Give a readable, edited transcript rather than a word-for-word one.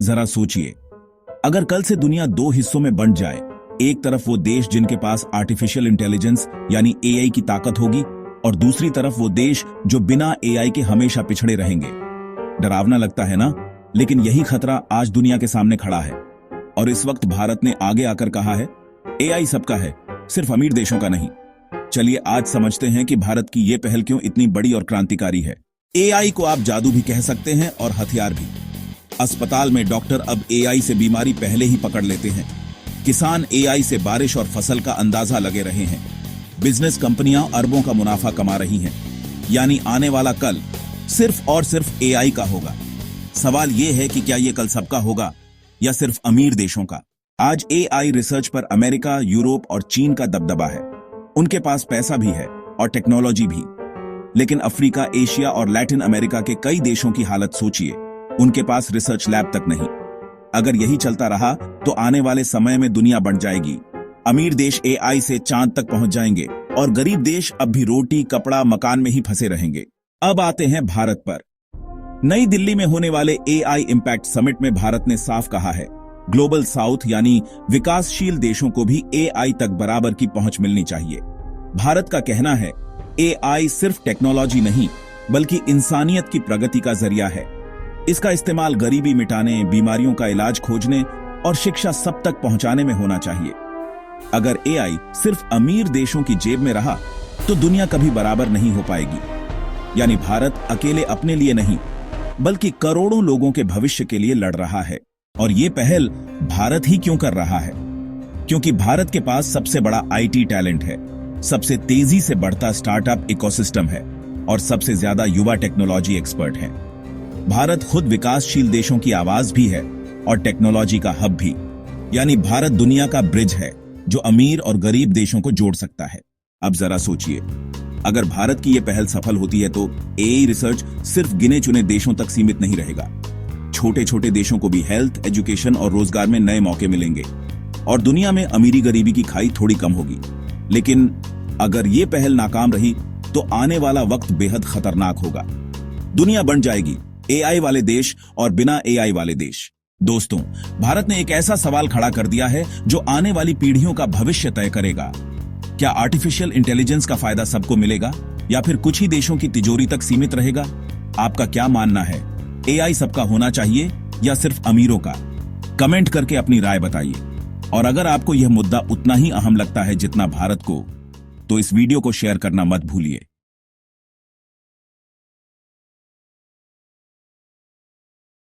जरा सोचिए, अगर कल से दुनिया दो हिस्सों में बंट जाए, एक तरफ वो देश जिनके पास आर्टिफिशियल इंटेलिजेंस यानी एआई की ताकत होगी और दूसरी तरफ वो देश जो बिना एआई के हमेशा पिछड़े रहेंगे। डरावना लगता है ना? लेकिन यही खतरा आज दुनिया के सामने खड़ा है। और इस वक्त भारत ने आगे आकर कहा है, एआई सबका है, सिर्फ अमीर देशों का नहीं। चलिए आज समझते हैं कि भारत की ये पहल क्यों इतनी बड़ी और क्रांतिकारी है। एआई को आप जादू भी कह सकते हैं और हथियार भी। अस्पताल में डॉक्टर अब एआई से बीमारी पहले ही पकड़ लेते हैं। किसान एआई से बारिश और फसल का अंदाजा लगे रहे हैं। बिजनेस कंपनियां अरबों का मुनाफा कमा रही हैं। यानी आने वाला कल सिर्फ और सिर्फ एआई का होगा। सवाल यह है कि क्या यह कल सबका होगा या सिर्फ अमीर देशों का? आज एआई रिसर्च पर अमेरिका, यूरोप और चीन का दबदबा है। उनके पास पैसा भी है और टेक्नोलॉजी भी। लेकिन अफ्रीका, एशिया और लैटिन अमेरिका के कई देशों की हालत सोचिए, उनके पास रिसर्च लैब तक नहीं। अगर यही चलता रहा तो आने वाले समय में दुनिया बंट जाएगी। अमीर देश एआई से चांद तक पहुंच जाएंगे और गरीब देश अब भी रोटी, कपड़ा, मकान में ही फंसे रहेंगे। अब आते हैं भारत पर। नई दिल्ली में होने वाले एआई इंपैक्ट समिट में भारत ने साफ कहा है, ग्लोबल साउथ यानी विकासशील देशों को भी एआई तक बराबर की पहुंच मिलनी चाहिए। भारत का कहना है, एआई सिर्फ टेक्नोलॉजी नहीं बल्कि इंसानियत की प्रगति का जरिया है। इसका इस्तेमाल गरीबी मिटाने, बीमारियों का इलाज खोजने और शिक्षा सब तक पहुंचाने में होना चाहिए। अगर एआई सिर्फ अमीर देशों की जेब में रहा तो दुनिया कभी बराबर नहीं हो पाएगी। यानी भारत अकेले अपने लिए नहीं बल्कि करोड़ों लोगों के भविष्य के लिए लड़ रहा है। और ये पहल भारत ही क्यों कर रहा है? क्योंकि भारत के पास सबसे बड़ा आईटी टैलेंट है, सबसे तेजी से बढ़ता स्टार्टअप इकोसिस्टम है और सबसे ज्यादा युवा टेक्नोलॉजी एक्सपर्ट हैं। भारत खुद विकासशील देशों की आवाज भी है और टेक्नोलॉजी का हब भी। यानी भारत दुनिया का ब्रिज है जो अमीर और गरीब देशों को जोड़ सकता है। अब जरा सोचिए, अगर भारत की यह पहल सफल होती है तो एआई रिसर्च सिर्फ गिने चुने देशों तक सीमित नहीं रहेगा। छोटे छोटे देशों को भी हेल्थ, एजुकेशन और रोजगार में नए मौके मिलेंगे और दुनिया में अमीरी गरीबी की खाई थोड़ी कम होगी। लेकिन अगर ये पहल नाकाम रही तो आने वाला वक्त बेहद खतरनाक होगा। दुनिया बन जाएगी एआई वाले देश और बिना एआई वाले देश। दोस्तों, भारत ने एक ऐसा सवाल खड़ा कर दिया है जो आने वाली पीढ़ियों का भविष्य तय करेगा। क्या आर्टिफिशियल इंटेलिजेंस का फायदा सबको मिलेगा या फिर कुछ ही देशों की तिजोरी तक सीमित रहेगा? आपका क्या मानना है? एआई सबका होना चाहिए या सिर्फ अमीरों का? कमेंट करके अपनी राय बताइए। और अगर आपको यह मुद्दा उतना ही अहम लगता है जितना भारत को, तो इस वीडियो को शेयर करना मत भूलिए।